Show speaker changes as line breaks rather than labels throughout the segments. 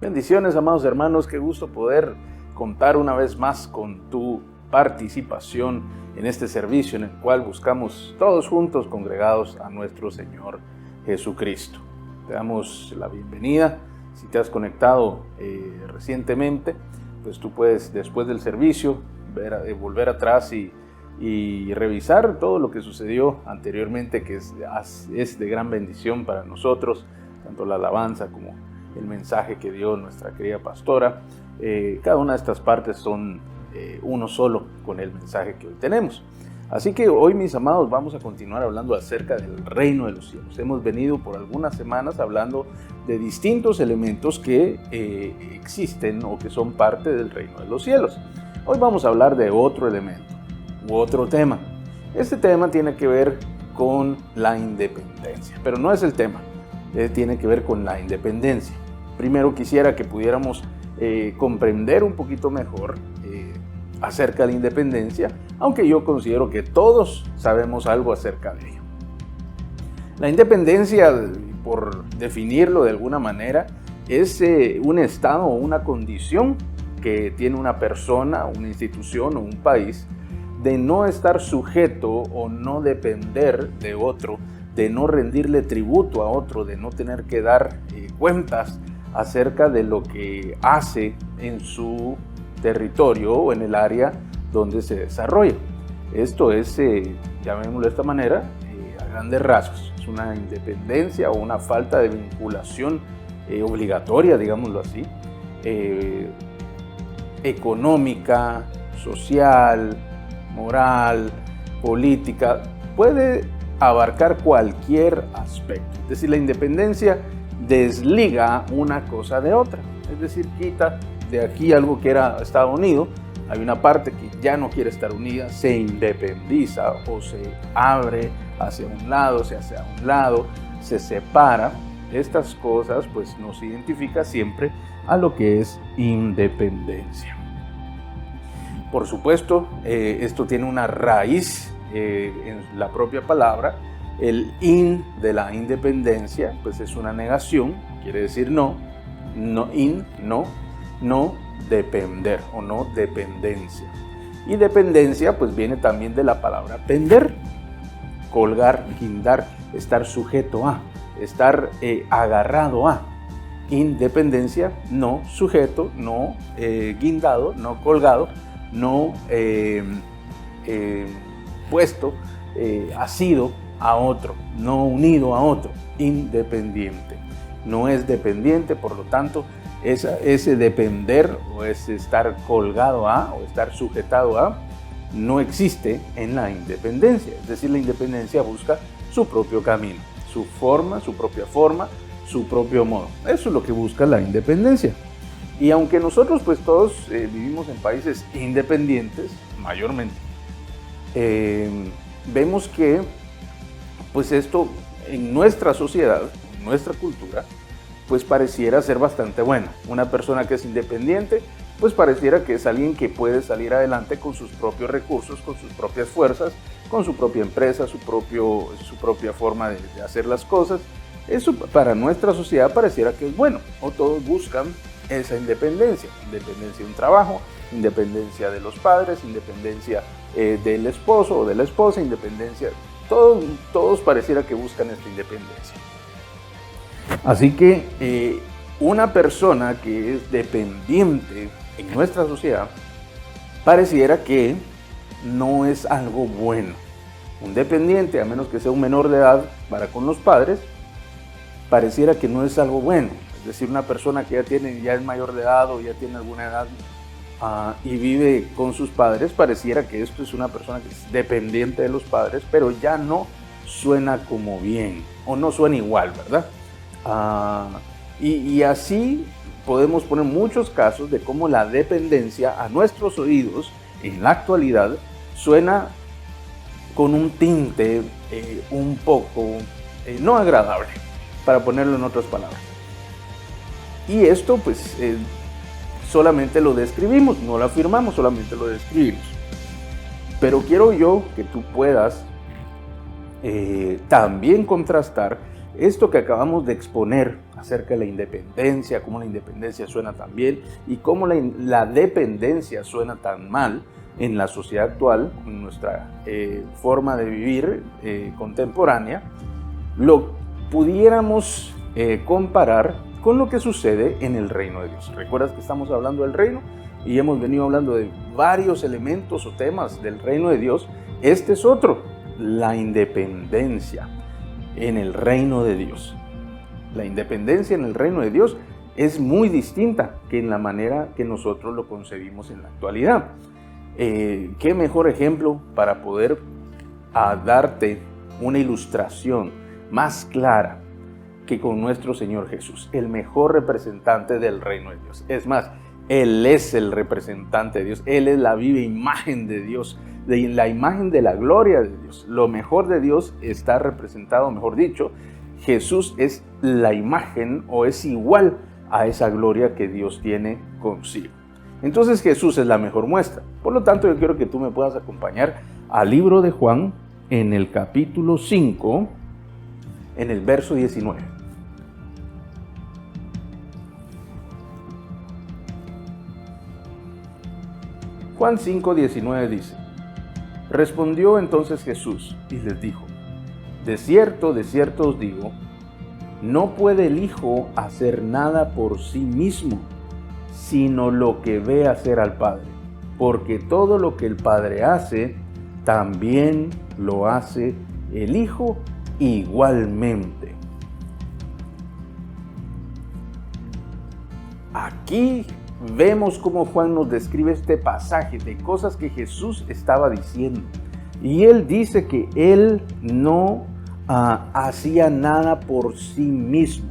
Bendiciones, amados hermanos, qué gusto poder contar una vez más con tu participación en este servicio en el cual buscamos todos juntos congregados a nuestro Señor Jesucristo. Te damos la bienvenida. Si te has conectado recientemente, pues tú puedes después del servicio volver atrás y revisar todo lo que sucedió anteriormente, que es de gran bendición para nosotros, tanto la alabanza como el mensaje que dio nuestra querida pastora. Cada una de estas partes son uno solo con el mensaje que hoy tenemos. Así que hoy, mis amados, vamos a continuar hablando acerca del reino de los cielos. Hemos venido por algunas semanas hablando de distintos elementos que existen o que son parte del reino de los cielos. Hoy vamos a hablar de otro elemento u otro tema. Este tema tiene que ver con la independencia, pero no es el tema, tiene que ver con la independencia. Primero quisiera que pudiéramos comprender un poquito mejor acerca de la independencia, aunque yo considero que todos sabemos algo acerca de ello. La independencia, por definirlo de alguna manera, es un estado o una condición que tiene una persona, una institución o un país de no estar sujeto o no depender de otro, de no rendirle tributo a otro, de no tener que dar cuentas acerca de lo que hace en su territorio o en el área donde se desarrolla. Esto es, llamémoslo de esta manera, a grandes rasgos. Es una independencia o una falta de vinculación obligatoria, digámoslo así, económica, social, moral, política, puede abarcar cualquier aspecto. Es decir, la independencia desliga una cosa de otra, es decir, quita de aquí algo que era Estado Unido, hay una parte que ya no quiere estar unida, se independiza o se abre hacia un lado, se hace a un lado, se separa. Estas cosas pues nos identifica siempre a lo que es independencia. Por supuesto, esto tiene una raíz en la propia palabra. El de la independencia pues es una negación, quiere decir no depender o no dependencia. Y dependencia pues viene también de la palabra pender, colgar, guindar, estar sujeto a, estar agarrado a. Independencia, no sujeto, no guindado, no colgado, no puesto, asido a otro, no unido a otro, independiente. No es dependiente, por lo tanto, ese depender o ese estar colgado a o estar sujetado a no existe en la independencia. Es decir, la independencia busca su propio camino, su propia forma, su propio modo. Eso es lo que busca la independencia. Y aunque nosotros pues todos vivimos en países independientes, mayormente, vemos que pues esto en nuestra sociedad, en nuestra cultura, pues pareciera ser bastante bueno. Una persona que es independiente, pues pareciera que es alguien que puede salir adelante con sus propios recursos, con sus propias fuerzas, con su propia empresa, su propia forma de hacer las cosas. Eso para nuestra sociedad pareciera que es bueno, o todos buscan esa independencia de un trabajo, independencia de los padres, independencia del esposo o de la esposa, independencia, todos pareciera que buscan esta independencia. Así que una persona que es dependiente en nuestra sociedad pareciera que no es algo bueno. Un dependiente, a menos que sea un menor de edad para con los padres, pareciera que no es algo bueno. Es decir, una persona que ya es mayor de edad o ya tiene alguna edad y vive con sus padres, pareciera que esto es una persona que es dependiente de los padres, pero ya no suena como bien o no suena igual, ¿verdad? Y así podemos poner muchos casos de cómo la dependencia a nuestros oídos en la actualidad suena con un tinte un poco no agradable, para ponerlo en otras palabras. Y esto pues solamente lo describimos, no lo afirmamos, solamente lo describimos. Pero quiero yo que tú puedas también contrastar esto que acabamos de exponer acerca de la independencia, cómo la independencia suena tan bien y cómo la dependencia suena tan mal en la sociedad actual, en nuestra forma de vivir contemporánea, lo pudiéramos comparar con lo que sucede en el reino de Dios. ¿Recuerdas que estamos hablando del reino? Y hemos venido hablando de varios elementos o temas del reino de Dios. Este es otro, la independencia en el reino de Dios. La independencia en el reino de Dios es muy distinta que en la manera que nosotros lo concebimos en la actualidad. ¿Qué mejor ejemplo para poder darte una ilustración más clara que con nuestro Señor Jesús, el mejor representante del reino de Dios? Es más, Él es el representante de Dios, Él es la viva imagen de Dios, de la imagen de la gloria de Dios. Lo mejor de Dios está representado, mejor dicho, Jesús es la imagen o es igual a esa gloria que Dios tiene consigo. Entonces Jesús es la mejor muestra. Por lo tanto, yo quiero que tú me puedas acompañar al libro de Juan en el capítulo 5, en el verso 19. Juan 5, 19 dice: respondió entonces Jesús y les dijo: de cierto os digo, no puede el Hijo hacer nada por sí mismo, sino lo que ve hacer al Padre, porque todo lo que el Padre hace, también lo hace el Hijo igualmente. Aquí vemos cómo Juan nos describe este pasaje de cosas que Jesús estaba diciendo. Y él dice que él no hacía nada por sí mismo.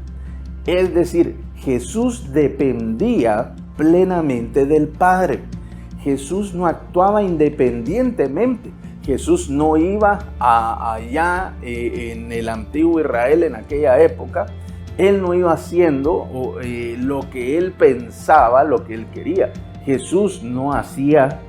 Es decir, Jesús dependía plenamente del Padre. Jesús no actuaba independientemente. Jesús no iba allá en el antiguo Israel en aquella época. Él no iba haciendo lo que él pensaba, lo que él quería. Jesús no hacía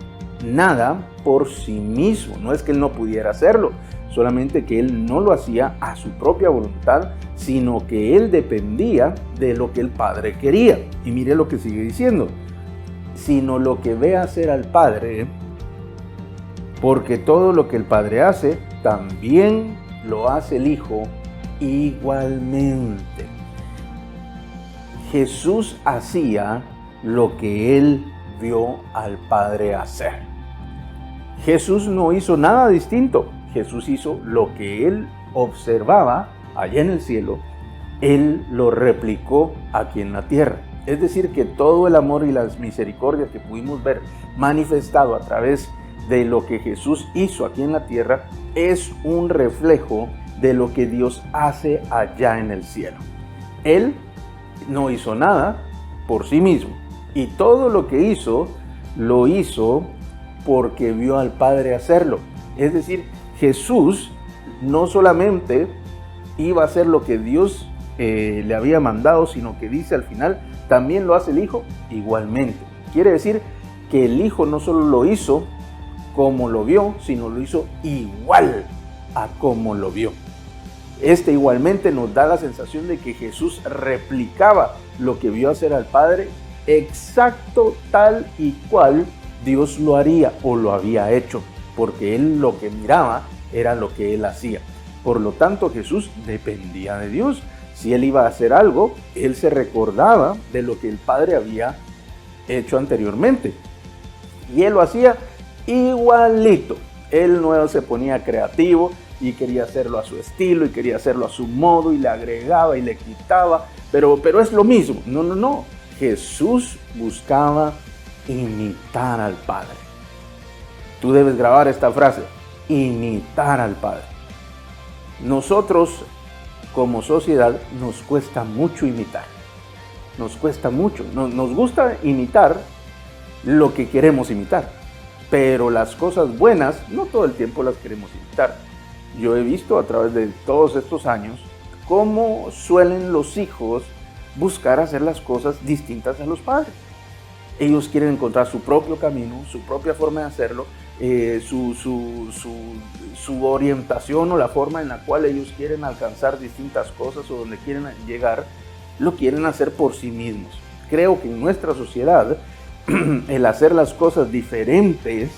nada por sí mismo. No es que él no pudiera hacerlo, solamente que él no lo hacía a su propia voluntad, sino que él dependía de lo que el Padre quería. Y mire lo que sigue diciendo: sino lo que ve hacer al Padre, porque todo lo que el Padre hace, también lo hace el Hijo igualmente. Jesús hacía lo que él vio al Padre hacer. Jesús no hizo nada distinto. Jesús hizo lo que él observaba allá en el cielo, él lo replicó aquí en la tierra. Es decir, que todo el amor y las misericordias que pudimos ver manifestado a través de lo que Jesús hizo aquí en la tierra es un reflejo de lo que Dios hace allá en el cielo. Él no hizo nada por sí mismo, y todo lo que hizo, lo hizo porque vio al Padre hacerlo. Es decir, Jesús no solamente iba a hacer lo que Dios le había mandado, sino que dice al final, también lo hace el Hijo igualmente. Quiere decir que el Hijo no solo lo hizo como lo vio, sino lo hizo igual a como lo vio. Igualmente nos da la sensación de que Jesús replicaba lo que vio hacer al Padre exacto tal y cual Dios lo haría o lo había hecho, porque él lo que miraba era lo que él hacía. Por lo tanto, Jesús dependía de Dios. Si él iba a hacer algo, él se recordaba de lo que el Padre había hecho anteriormente, y él lo hacía igualito. Él no se ponía creativo y quería hacerlo a su estilo y quería hacerlo a su modo y le agregaba y le quitaba, pero es lo mismo. No. Jesús buscaba imitar al Padre. Tú debes grabar esta frase: imitar al Padre. Nosotros como sociedad nos cuesta mucho imitar. Nos cuesta mucho. Nos gusta imitar lo que queremos imitar, pero las cosas buenas no todo el tiempo las queremos imitar. Yo he visto a través de todos estos años cómo suelen los hijos buscar hacer las cosas distintas a los padres. Ellos quieren encontrar su propio camino, su propia forma de hacerlo, su orientación o la forma en la cual ellos quieren alcanzar distintas cosas o donde quieren llegar, lo quieren hacer por sí mismos. Creo que en nuestra sociedad el hacer las cosas diferentes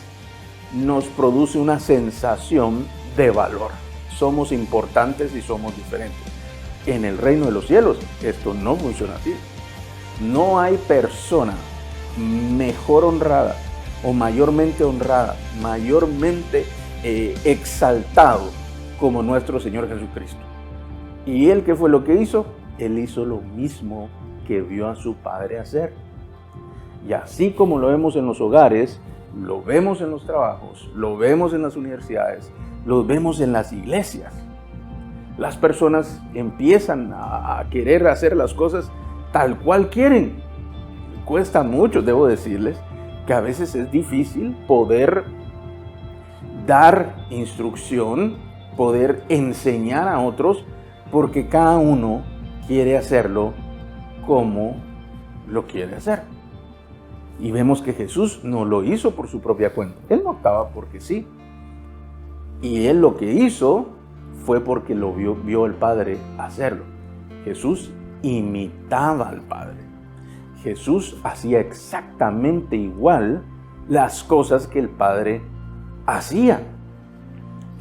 nos produce una sensación de valor. Somos importantes y somos diferentes. En el reino de los cielos esto no funciona así. No hay persona mejor honrada o mayormente honrada, mayormente exaltado como nuestro Señor Jesucristo. ¿Y Él qué fue lo que hizo? Él hizo lo mismo que vio a su Padre hacer. Y así como lo vemos en los hogares, lo vemos en los trabajos, lo vemos en las universidades, lo vemos en las iglesias. Las personas empiezan a querer hacer las cosas tal cual quieren. Cuesta mucho, debo decirles, que a veces es difícil poder dar instrucción, poder enseñar a otros, porque cada uno quiere hacerlo como lo quiere hacer. Y vemos que Jesús no lo hizo por su propia cuenta. Él no actuaba porque sí. Y Él lo que hizo fue porque lo vio el Padre hacerlo. Jesús imitaba al Padre. Jesús hacía exactamente igual las cosas que el Padre hacía.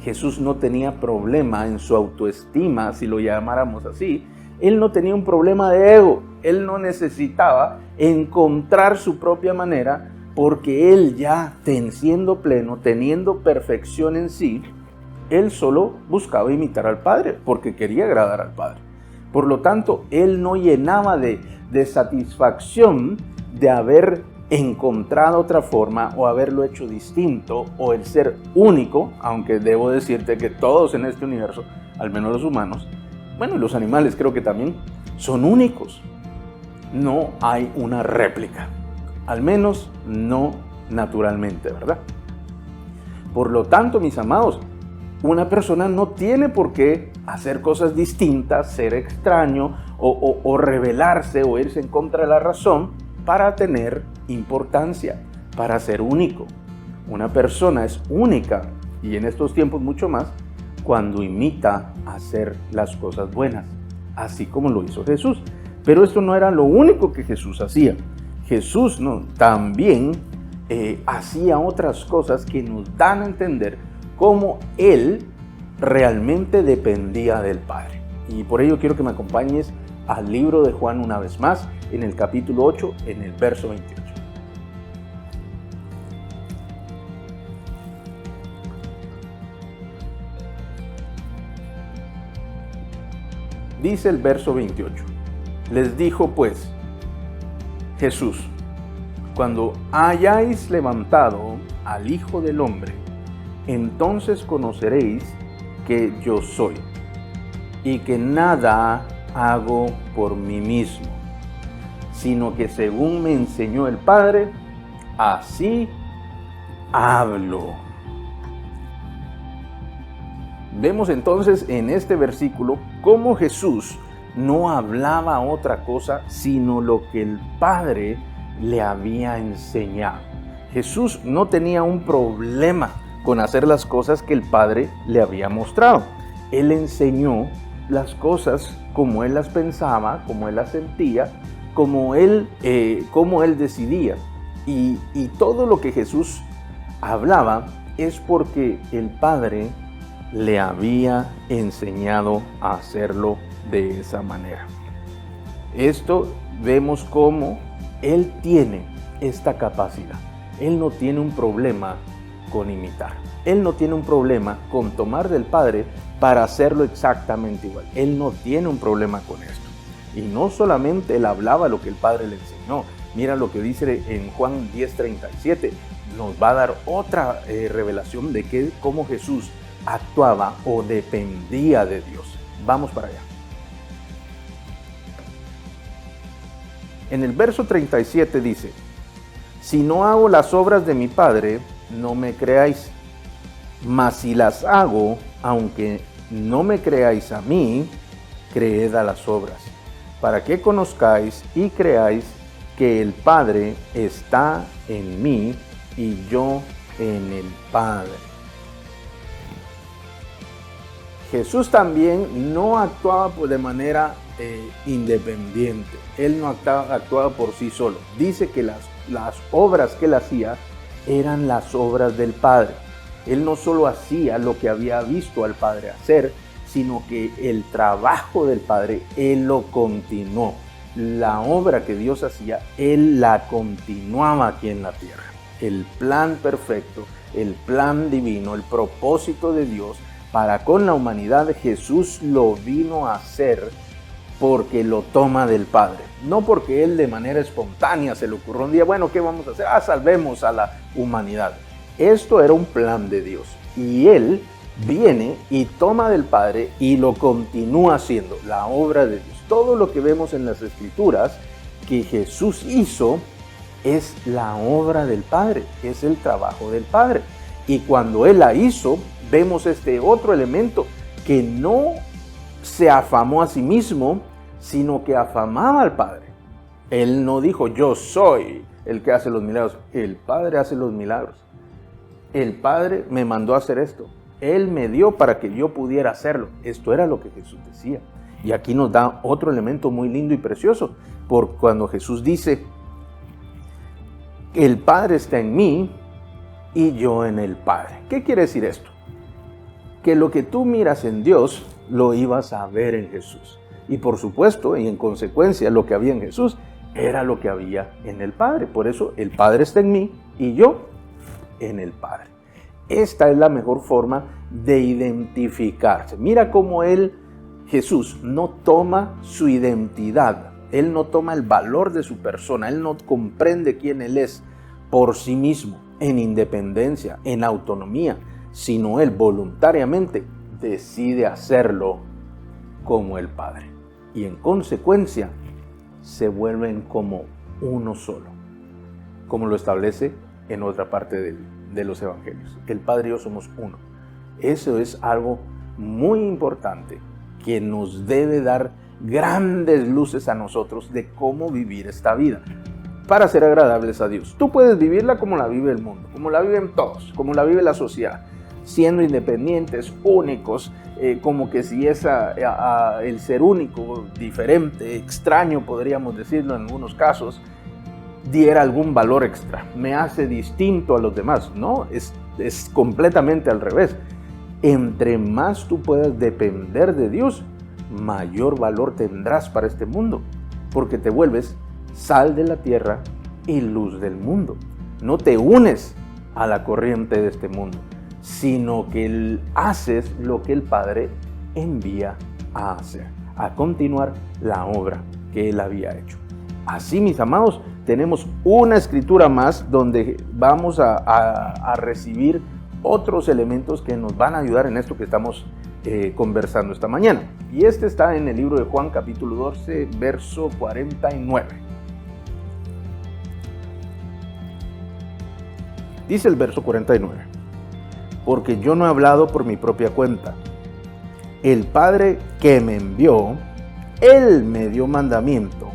Jesús no tenía problema en su autoestima, si lo llamáramos así. Él no tenía un problema de ego. Él no necesitaba encontrar su propia manera, porque Él ya, siendo pleno, teniendo perfección en sí, Él solo buscaba imitar al Padre, porque quería agradar al Padre. Por lo tanto, Él no llenaba de satisfacción de haber encontrado otra forma o haberlo hecho distinto o el ser único, aunque debo decirte que todos en este universo, al menos los humanos, bueno, y los animales creo que también, son únicos. No hay una réplica, al menos no naturalmente, ¿verdad? Por lo tanto, mis amados, una persona no tiene por qué hacer cosas distintas, ser extraño o rebelarse o irse en contra de la razón para tener importancia, para ser único. Una persona es única, y en estos tiempos mucho más, cuando imita hacer las cosas buenas, así como lo hizo Jesús. Pero esto no era lo único que Jesús hacía. Jesús también hacía otras cosas que nos dan a entender cómo Él realmente dependía del Padre. Y por ello quiero que me acompañes al libro de Juan una vez más, en el capítulo 8, en el verso 28. Dice el verso 28. Les dijo pues Jesús: cuando hayáis levantado al Hijo del Hombre, entonces conoceréis que yo soy, y que nada hago por mí mismo, sino que según me enseñó el Padre, así hablo. Vemos entonces en este versículo cómo Jesús no hablaba otra cosa sino lo que el Padre le había enseñado. Jesús no tenía un problema con hacer las cosas que el Padre le había mostrado. Él enseñó las cosas como Él las pensaba, como Él las sentía, como Él decidía. Y todo lo que Jesús hablaba es porque el Padre le había enseñado a hacerlo de esa manera. Esto vemos cómo Él tiene esta capacidad. Él no tiene un problema con imitar. Él no tiene un problema con tomar del Padre para hacerlo exactamente igual. Él no tiene un problema con esto. Y no solamente Él hablaba lo que el Padre le enseñó. Mira lo que dice en Juan 10:37. Nos va a dar otra revelación de cómo Jesús actuaba o dependía de Dios. Vamos para allá. En el verso 37 dice: si no hago las obras de mi Padre, no me creáis, mas si las hago, aunque no me creáis a mí, creed a las obras, para que conozcáis y creáis que el Padre está en mí y yo en el Padre. Jesús también no actuaba de manera independiente. Él no actuaba por sí solo. Dice que las obras que él hacía eran las obras del Padre. Él no solo hacía lo que había visto al Padre hacer, sino que el trabajo del Padre, él lo continuó. La obra que Dios hacía, él la continuaba aquí en la tierra. El plan perfecto, el plan divino, el propósito de Dios para con la humanidad, Jesús lo vino a hacer porque lo toma del Padre. No porque él de manera espontánea se le ocurrió un día, bueno, ¿qué vamos a hacer? Salvemos a la humanidad. Esto era un plan de Dios y él viene y toma del Padre y lo continúa haciendo, la obra de Dios. Todo lo que vemos en las Escrituras que Jesús hizo es la obra del Padre, es el trabajo del Padre. Y cuando él la hizo, vemos este otro elemento, que no se afamó a sí mismo, sino que afamaba al Padre. Él no dijo, yo soy el que hace los milagros. El Padre hace los milagros. El Padre me mandó a hacer esto. Él me dio para que yo pudiera hacerlo. Esto era lo que Jesús decía. Y aquí nos da otro elemento muy lindo y precioso, por cuando Jesús dice, el Padre está en mí y yo en el Padre. ¿Qué quiere decir esto? Que lo que tú miras en Dios, lo ibas a ver en Jesús. Y por supuesto, y en consecuencia, lo que había en Jesús era lo que había en el Padre. Por eso, el Padre está en mí y yo en el Padre. Esta es la mejor forma de identificarse. Mira cómo Jesús, no toma su identidad. Él no toma el valor de su persona. Él no comprende quién Él es por sí mismo, en independencia, en autonomía, sino Él voluntariamente decide hacerlo como el Padre. Y en consecuencia, se vuelven como uno solo, como lo establece en otra parte de los evangelios. El Padre y yo somos uno. Eso es algo muy importante que nos debe dar grandes luces a nosotros de cómo vivir esta vida para ser agradables a Dios. Tú puedes vivirla como la vive el mundo, como la viven todos, como la vive la sociedad, siendo independientes, únicos, como que si el ser único, diferente, extraño, podríamos decirlo en algunos casos, diera algún valor extra, me hace distinto a los demás. No, es completamente al revés. Entre más tú puedas depender de Dios, mayor valor tendrás para este mundo, porque te vuelves sal de la tierra y luz del mundo. No te unes a la corriente de este mundo, sino que haces lo que el Padre envía a hacer, a continuar la obra que Él había hecho. Así, mis amados, tenemos una escritura más donde vamos a recibir otros elementos que nos van a ayudar en esto que estamos conversando esta mañana. Y este está en el libro de Juan, capítulo 12, verso 49. Dice el verso 49, porque yo no he hablado por mi propia cuenta. El Padre que me envió, Él me dio mandamiento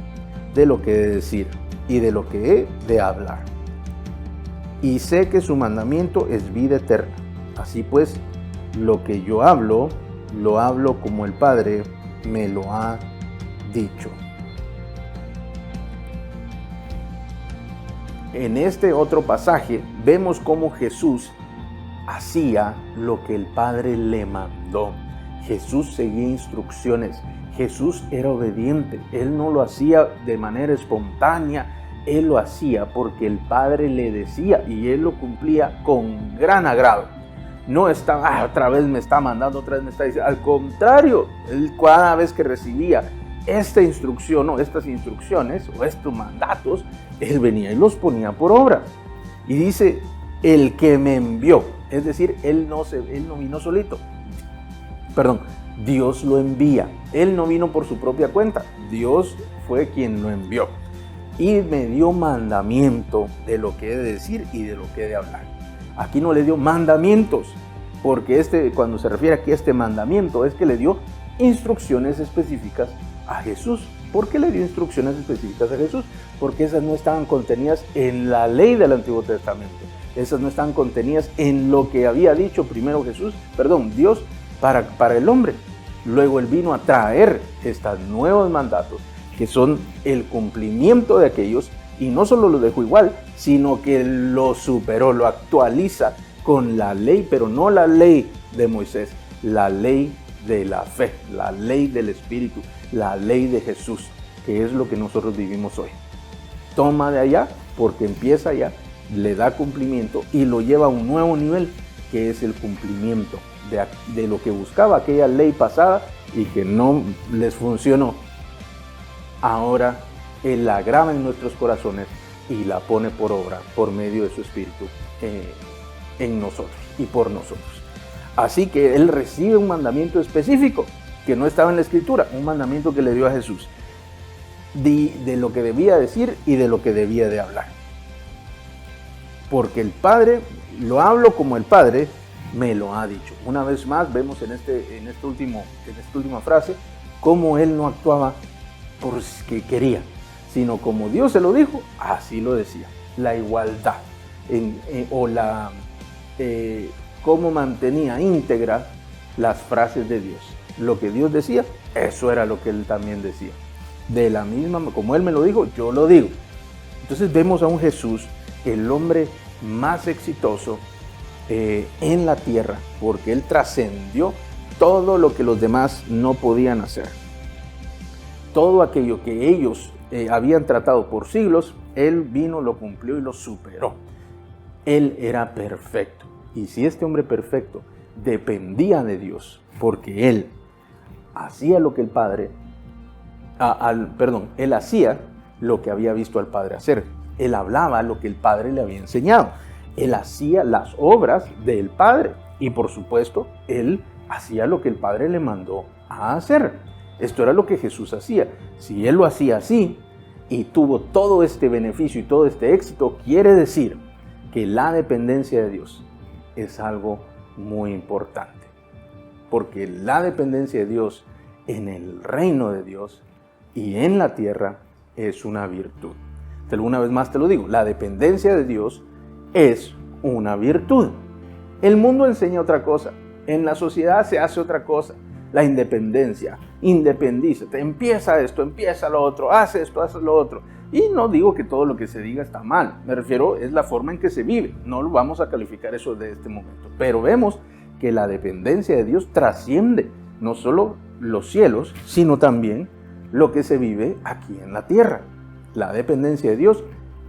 de lo que he de decir y de lo que he de hablar. Y sé que su mandamiento es vida eterna. Así pues, lo que yo hablo, lo hablo como el Padre me lo ha dicho. En este otro pasaje vemos cómo Jesús hacía lo que el Padre le mandó. Jesús seguía instrucciones. Jesús era obediente. Él no lo hacía de manera espontánea. Él lo hacía porque el Padre le decía y Él lo cumplía con gran agrado. No está, otra vez me está mandando, otra vez me está diciendo. Al contrario, Él cada vez que recibía esta instrucción o estas instrucciones o estos mandatos, Él venía y los ponía por obra. Y dice, el que me envió, es decir, Él no vino solito. Perdón, Dios lo envía. Él no vino por su propia cuenta. Dios fue quien lo envió. Y me dio mandamiento de lo que he de decir y de lo que he de hablar. Aquí no le dio mandamientos, porque cuando se refiere aquí a este mandamiento, es que le dio instrucciones específicas a Jesús. ¿Por qué le dio instrucciones específicas a Jesús? Porque esas no estaban contenidas en la ley del Antiguo Testamento. Esas no estaban contenidas en lo que había dicho primero Dios para el hombre. Luego Él vino a traer estos nuevos mandatos, que son el cumplimiento de aquellos, y no solo lo dejó igual, sino que lo superó, lo actualiza con la ley, pero no la ley de Moisés, la ley de la fe, la ley del Espíritu, la ley de Jesús, que es lo que nosotros vivimos hoy. Toma de allá, porque empieza allá, le da cumplimiento y lo lleva a un nuevo nivel, que es el cumplimiento de lo que buscaba aquella ley pasada y que no les funcionó. Ahora Él la graba en nuestros corazones y la pone por obra por medio de su Espíritu en nosotros y por nosotros. Así que Él recibe un mandamiento específico que no estaba en la Escritura, un mandamiento que le dio a Jesús de lo que debía decir y de lo que debía de hablar. Porque el Padre, lo hablo como el Padre me lo ha dicho. Una vez más vemos en esta última frase cómo Él no actuaba porque quería, sino como Dios se lo dijo, así lo decía. La igualdad cómo mantenía íntegra las frases de Dios. Lo que Dios decía, eso era lo que Él también decía. De la misma, como Él me lo dijo, yo lo digo. Entonces vemos a un Jesús, el hombre más exitoso en la tierra, porque Él trascendió todo lo que los demás no podían hacer. Todo aquello que ellos habían tratado por siglos, Él vino, lo cumplió y lo superó. Él era perfecto. Y si este hombre perfecto dependía de Dios, porque Él hacía lo que el Padre, Él hacía lo que había visto al Padre hacer. Él hablaba lo que el Padre le había enseñado. Él hacía las obras del Padre. Y por supuesto, Él hacía lo que el Padre le mandó a hacer. Esto era lo que Jesús hacía. Si Él lo hacía así y tuvo todo este beneficio y todo este éxito, quiere decir que la dependencia de Dios es algo muy importante. Porque la dependencia de Dios en el reino de Dios y en la tierra es una virtud. Una vez más te lo digo, la dependencia de Dios es una virtud. El mundo enseña otra cosa, en la sociedad se hace otra cosa. La independencia, independízate, empieza esto, empieza lo otro, haz esto, haz lo otro. Y no digo que todo lo que se diga está mal, me refiero, es la forma en que se vive. No lo vamos a calificar eso de este momento. Pero vemos que la dependencia de Dios trasciende no solo los cielos, sino también lo que se vive aquí en la tierra. La dependencia de Dios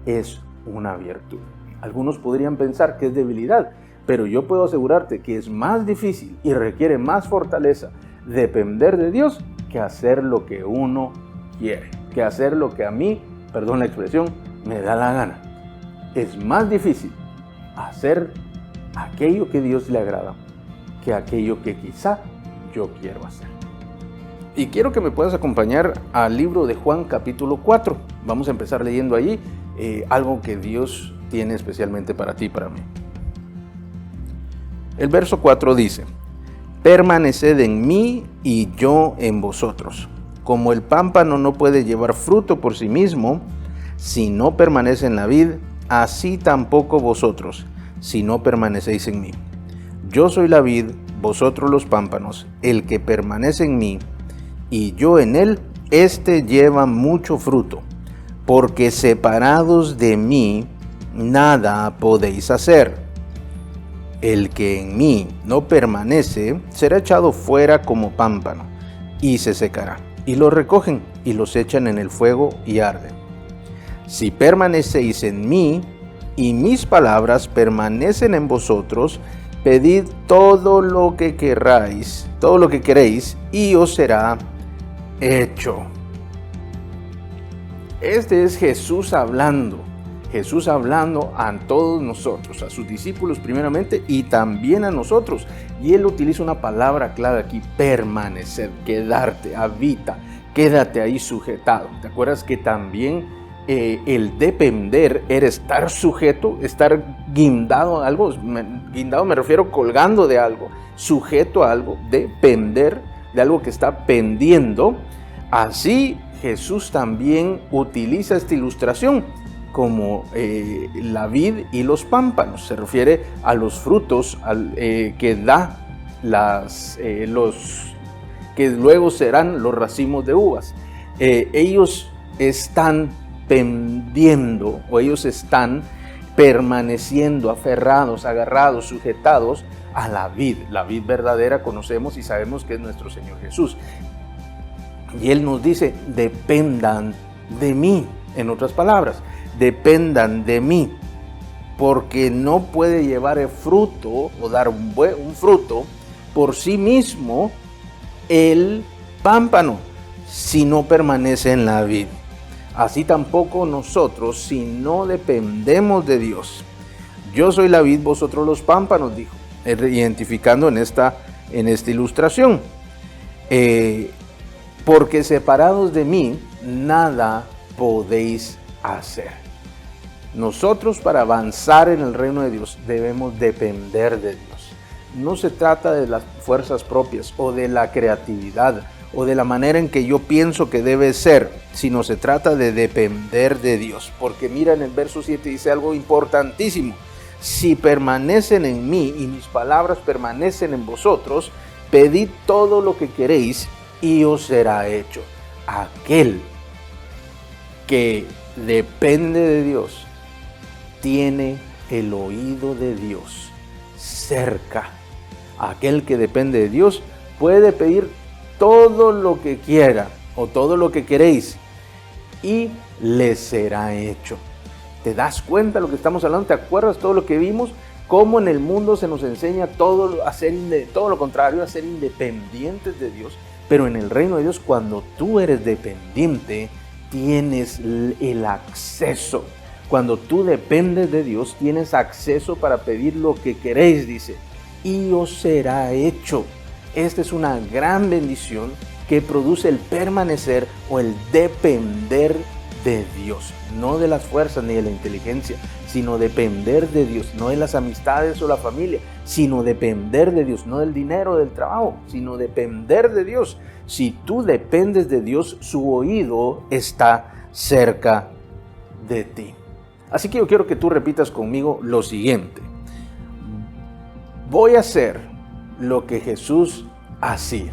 es una virtud. Algunos podrían pensar que es debilidad, pero yo puedo asegurarte que es más difícil y requiere más fortaleza depender de Dios que hacer lo que uno quiere, que hacer lo que a mí, perdón la expresión, me da la gana. Es más difícil hacer aquello que Dios le agrada que aquello que quizá yo quiero hacer. Y quiero que me puedas acompañar al libro de Juan capítulo 4. Vamos a empezar leyendo allí algo que Dios tiene especialmente para ti y para mí. El verso 4 dice: permaneced en mí y yo en vosotros. Como el pámpano no puede llevar fruto por sí mismo si no permanece en la vid, así tampoco vosotros, si no permanecéis en mí. Yo soy la vid, vosotros los pámpanos. El que permanece en mí y yo en él, éste lleva mucho fruto, porque separados de mí nada podéis hacer. El que en mí no permanece será echado fuera como pámpano y se secará. Y lo recogen y los echan en el fuego y arden. Si permanecéis en mí y mis palabras permanecen en vosotros, pedid todo lo que queráis, todo lo que queréis, y os será hecho. Este es Jesús hablando a todos nosotros, a sus discípulos primeramente y también a nosotros. Y Él utiliza una palabra clave aquí: permanecer, quedarte, habita, quédate ahí sujetado. ¿Te acuerdas que también el depender era estar sujeto, estar guindado a algo? Guindado me refiero colgando de algo, sujeto a algo, depender de algo que está pendiendo. Así Jesús también utiliza esta ilustración como la vid y los pámpanos. Se refiere a los frutos que da que luego serán los racimos de uvas. Ellos están pendiendo, o ellos están permaneciendo aferrados, agarrados, sujetados a la vid verdadera. Conocemos y sabemos que es nuestro Señor Jesús. Y Él nos dice, dependan de mí. En otras palabras, dependan de mí, porque no puede llevar el fruto o dar un fruto por sí mismo el pámpano si no permanece en la vid. Así tampoco nosotros, si no dependemos de Dios. Yo soy la vid, vosotros los pámpanos, dijo, identificando en esta ilustración. Porque separados de mí, nada podéis hacer. Nosotros, para avanzar en el reino de Dios, debemos depender de Dios. No se trata de las fuerzas propias o de la creatividad o de la manera en que yo pienso que debe ser, sino se trata de depender de Dios. Porque mira, en el verso 7 dice algo importantísimo. Si permanecen en mí y mis palabras permanecen en vosotros, pedid todo lo que queréis y os será hecho. Aquel que depende de Dios tiene el oído de Dios cerca. Aquel que depende de Dios puede pedir todo lo que quiera o todo lo que queréis y le será hecho. ¿Te das cuenta de lo que estamos hablando? ¿Te acuerdas todo lo que vimos? Cómo en el mundo se nos enseña todo lo contrario, a ser independientes de Dios. Pero en el reino de Dios, cuando tú eres dependiente, tienes el acceso. Cuando tú dependes de Dios, tienes acceso para pedir lo que queréis, dice, y os será hecho. Esta es una gran bendición que produce el permanecer o el depender de Dios, no de las fuerzas ni de la inteligencia, sino depender de Dios, no de las amistades o la familia, sino depender de Dios, no del dinero o del trabajo, sino depender de Dios. Si tú dependes de Dios, su oído está cerca de ti. Así que yo quiero que tú repitas conmigo lo siguiente. Voy a hacer lo que Jesús hacía,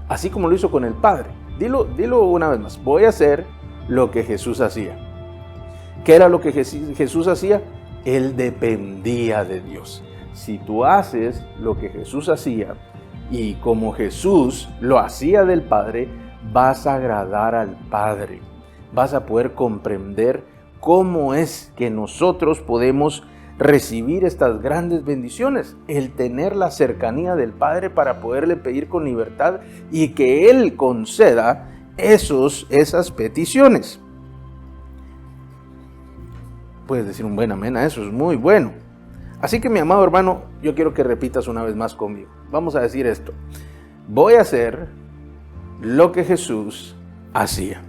así como lo hizo con el Padre. Dilo una vez más. Voy a hacer lo que Jesús hacía. ¿Qué era lo que Jesús hacía? Él dependía de Dios. Si tú haces lo que Jesús hacía y como Jesús lo hacía del Padre, vas a agradar al Padre. Vas a poder comprender cómo es que nosotros podemos recibir estas grandes bendiciones, el tener la cercanía del Padre para poderle pedir con libertad y que Él conceda esas peticiones. Puedes decir un buen amén a eso, es muy bueno. Así que mi amado hermano, yo quiero que repitas una vez más conmigo. Vamos a decir esto. Voy a hacer lo que Jesús hacía.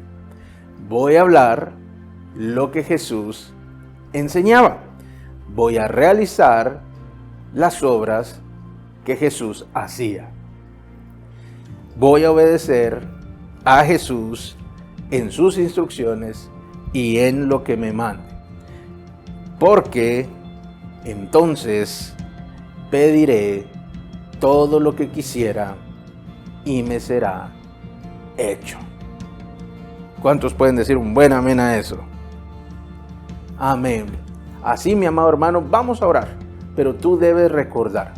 Voy a hablar lo que Jesús enseñaba. Voy a realizar las obras que Jesús hacía. Voy a obedecer a Jesús en sus instrucciones y en lo que me mande. Porque entonces pediré todo lo que quisiera y me será hecho. ¿Cuántos pueden decir un buen amén a eso? Amén. Así, mi amado hermano, vamos a orar, pero tú debes recordar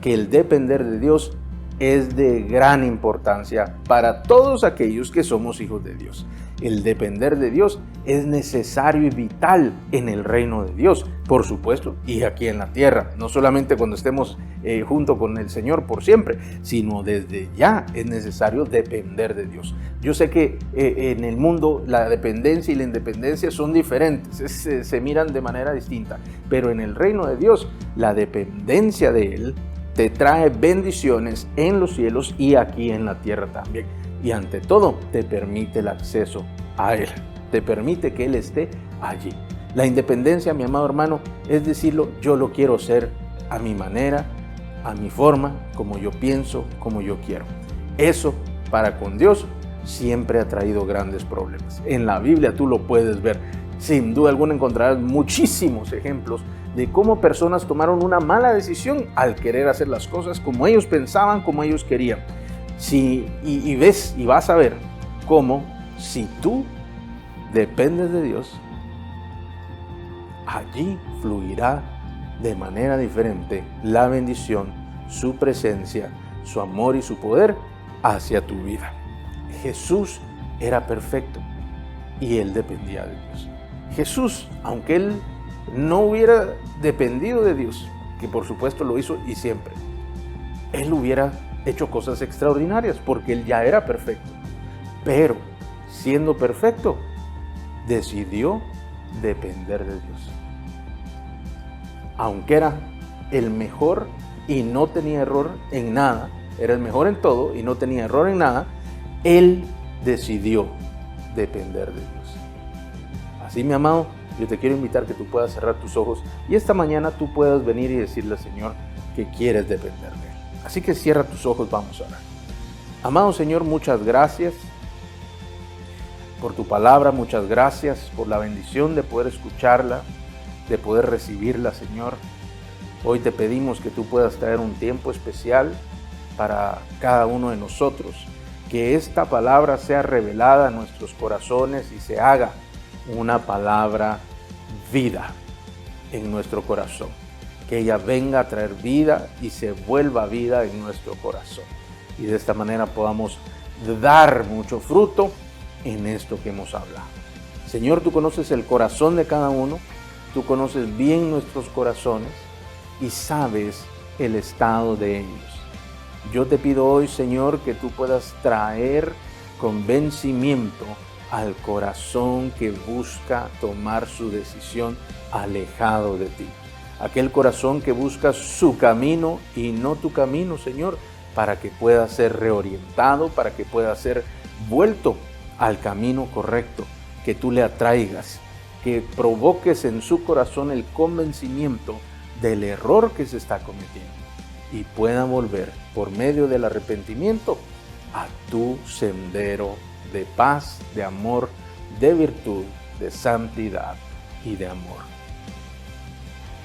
que el depender de Dios es de gran importancia para todos aquellos que somos hijos de Dios. El depender de Dios es necesario y vital en el reino de Dios, por supuesto, y aquí en la tierra. No solamente cuando estemos junto con el Señor por siempre, sino desde ya es necesario depender de Dios. Yo sé que en el mundo la dependencia y la independencia son diferentes, se miran de manera distinta, pero en el reino de Dios la dependencia de Él te trae bendiciones en los cielos y aquí en la tierra también. Y ante todo, te permite el acceso a Él. Te permite que Él esté allí. La independencia, mi amado hermano, es decirlo, yo lo quiero hacer a mi manera, a mi forma, como yo pienso, como yo quiero. Eso, para con Dios, siempre ha traído grandes problemas. En la Biblia tú lo puedes ver. Sin duda alguna encontrarás muchísimos ejemplos de cómo personas tomaron una mala decisión al querer hacer las cosas como ellos pensaban, como ellos querían. Y ves y vas a ver cómo si tú dependes de Dios, allí fluirá de manera diferente la bendición, su presencia, su amor y su poder hacia tu vida. Jesús era perfecto y Él dependía de Dios. Jesús, aunque Él no hubiera dependido de Dios, que por supuesto lo hizo y siempre, Él hubiera hecho cosas extraordinarias porque Él ya era perfecto. Pero siendo perfecto, decidió depender de Dios. Aunque era el mejor y no tenía error en nada, era el mejor en todo y no tenía error en nada, Él decidió depender de Dios. Así, mi amado, yo te quiero invitar que tú puedas cerrar tus ojos y esta mañana tú puedas venir y decirle al Señor que quieres depender de Él. Así que cierra tus ojos, vamos a orar. Amado Señor, muchas gracias por tu palabra, muchas gracias por la bendición de poder escucharla, de poder recibirla, Señor. Hoy te pedimos que tú puedas traer un tiempo especial para cada uno de nosotros, que esta palabra sea revelada en nuestros corazones y se haga una palabra vida en nuestro corazón, que ella venga a traer vida y se vuelva vida en nuestro corazón, y de esta manera podamos dar mucho fruto en esto que hemos hablado. Señor, tú conoces el corazón de cada uno, tú conoces bien nuestros corazones y sabes el estado de ellos. Yo te pido hoy, Señor, que tú puedas traer convencimiento al corazón que busca tomar su decisión alejado de ti. Aquel corazón que busca su camino y no tu camino, Señor, para que pueda ser reorientado, para que pueda ser vuelto al camino correcto, que tú le atraigas, que provoques en su corazón el convencimiento del error que se está cometiendo y pueda volver por medio del arrepentimiento a tu sendero de paz, de amor, de virtud, de santidad y de amor.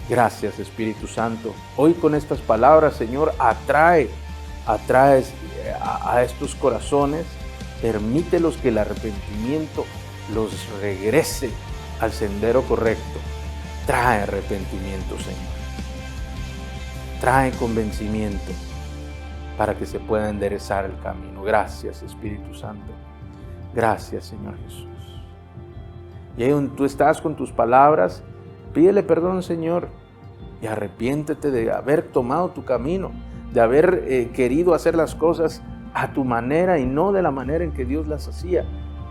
Gracias, Espíritu Santo. Hoy con estas palabras, Señor, atraes a estos corazones, permítelos que el arrepentimiento los regrese al sendero correcto. Trae arrepentimiento, Señor. Trae convencimiento para que se pueda enderezar el camino. Gracias, Espíritu Santo. Gracias, Señor Jesús. Y ahí donde tú estás con tus palabras, pídele perdón, Señor, y arrepiéntete de haber tomado tu camino, de haber querido hacer las cosas a tu manera y no de la manera en que Dios las hacía,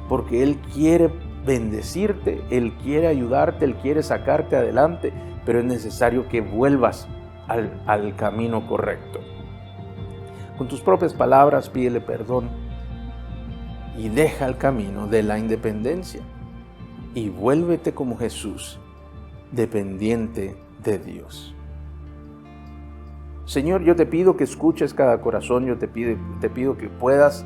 porque Él quiere bendecirte, Él quiere ayudarte, Él quiere sacarte adelante, pero es necesario que vuelvas al camino correcto. Con tus propias palabras, pídele perdón y deja el camino de la independencia y vuélvete como Jesús, dependiente de Dios. Señor, yo te pido que escuches cada corazón, yo te pido que puedas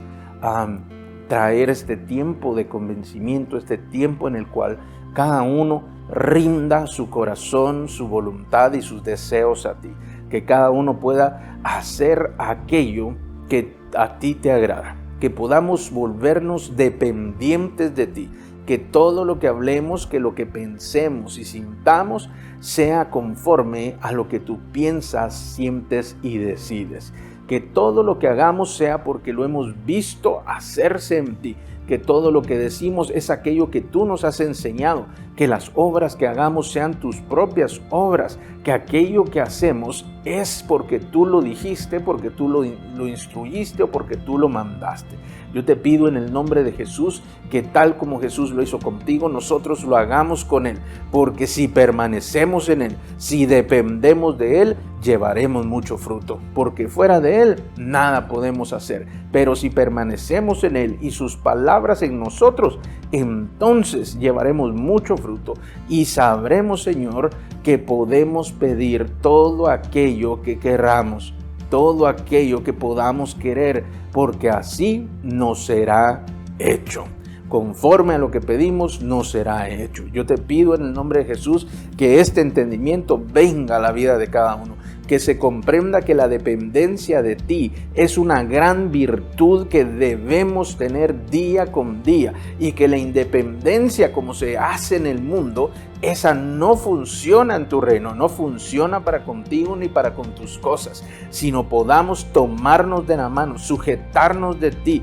traer este tiempo de convencimiento, este tiempo en el cual cada uno rinda su corazón, su voluntad y sus deseos a ti, que cada uno pueda hacer aquello que a ti te agrada, que podamos volvernos dependientes de ti, que todo lo que hablemos, que lo que pensemos y sintamos sea conforme a lo que tú piensas, sientes y decides. Que todo lo que hagamos sea porque lo hemos visto hacerse en ti. Que todo lo que decimos es aquello que tú nos has enseñado. Que las obras que hagamos sean tus propias obras. Que aquello que hacemos es porque tú lo dijiste, porque tú lo instruiste o porque tú lo mandaste. Yo te pido en el nombre de Jesús que tal como Jesús lo hizo contigo, nosotros lo hagamos con Él. Porque si permanecemos en Él, si dependemos de Él, llevaremos mucho fruto. Porque fuera de Él, nada podemos hacer. Pero si permanecemos en Él y sus palabras en nosotros, entonces llevaremos mucho fruto. Y sabremos, Señor, que podemos pedir todo aquello que querramos, todo aquello que podamos querer, porque así nos será hecho. conforme a lo que pedimos, nos será hecho. Yo te pido en el nombre de Jesús que este entendimiento venga a la vida de cada uno, que se comprenda que la dependencia de ti es una gran virtud que debemos tener día con día, y que la independencia como se hace en el mundo, esa no funciona en tu reino, no funciona para contigo ni para con tus cosas, sino podamos tomarnos de la mano, sujetarnos de ti,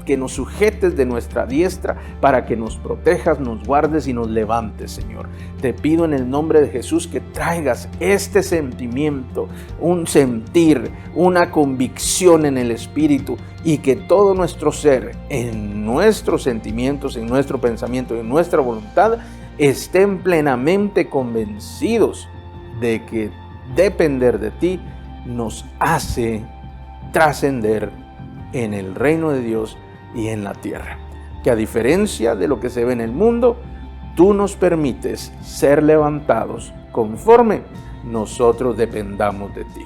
que nos sujetes de nuestra diestra para que nos protejas, nos guardes y nos levantes, Señor. Te pido en el nombre de Jesús que traigas este sentimiento, un sentir, una convicción en el espíritu, y que todo nuestro ser, en nuestros sentimientos, en nuestro pensamiento, en nuestra voluntad, estén plenamente convencidos de que depender de ti nos hace trascender en el reino de Dios y en la tierra. Que a diferencia de lo que se ve en el mundo, tú nos permites ser levantados conforme nosotros dependamos de ti.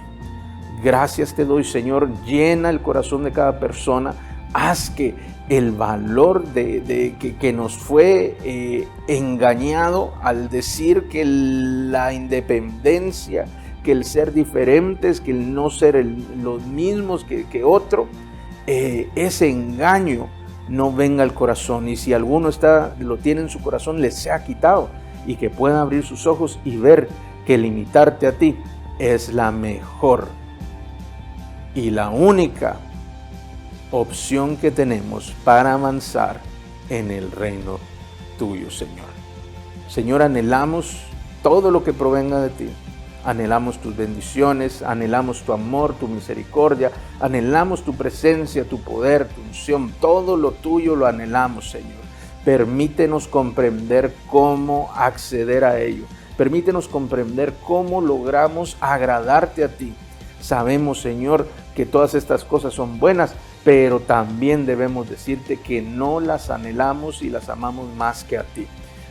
Gracias te doy, Señor. Llena el corazón de cada persona. Haz que el valor que nos fue engañado al decir que la independencia, que el ser diferentes, que el no ser los mismos que otro, ese engaño no venga al corazón, y si alguno lo tiene en su corazón, le sea quitado, y que pueda abrir sus ojos y ver que limitarte a ti es la mejor y la única opción que tenemos para avanzar en el reino tuyo, Señor. Señor, anhelamos todo lo que provenga de ti. Anhelamos tus bendiciones, anhelamos tu amor, tu misericordia, anhelamos tu presencia, tu poder, tu unción. Todo lo tuyo lo anhelamos, Señor. Permítenos comprender cómo acceder a ello. Permítenos comprender cómo logramos agradarte a ti. Sabemos, Señor, que todas estas cosas son buenas, pero también debemos decirte que no las anhelamos y las amamos más que a ti,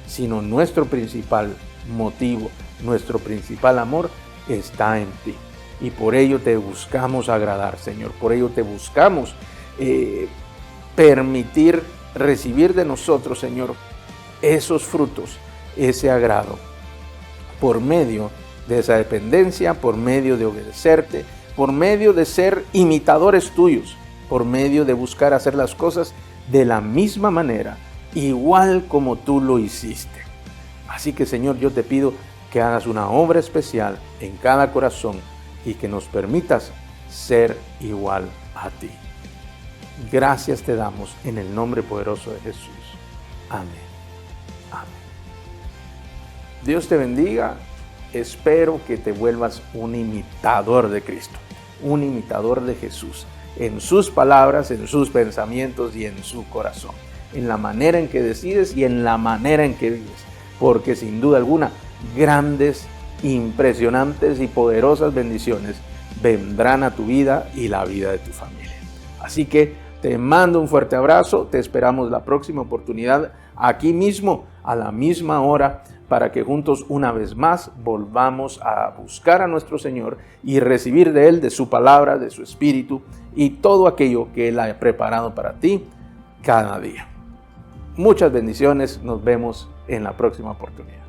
sino nuestro principal motivo, nuestro principal amor está en ti. Y por ello te buscamos agradar, Señor. Por ello te buscamos permitir recibir de nosotros, Señor, esos frutos, ese agrado, por medio de esa dependencia, por medio de obedecerte, por medio de ser imitadores tuyos, por medio de buscar hacer las cosas de la misma manera, igual como tú lo hiciste. Así que, Señor, yo te pido que hagas una obra especial en cada corazón y que nos permitas ser igual a ti. Gracias te damos en el nombre poderoso de Jesús. Amén. Amén. Dios te bendiga. Espero que te vuelvas un imitador de Cristo, un imitador de Jesús, en sus palabras, en sus pensamientos y en su corazón, en la manera en que decides y en la manera en que vives, porque sin duda alguna, grandes, impresionantes y poderosas bendiciones vendrán a tu vida y la vida de tu familia. Así que te mando un fuerte abrazo, te esperamos la próxima oportunidad aquí mismo, a la misma hora, para que juntos una vez más volvamos a buscar a nuestro Señor y recibir de Él, de su palabra, de su espíritu y todo aquello que Él ha preparado para ti cada día. Muchas bendiciones, nos vemos en la próxima oportunidad.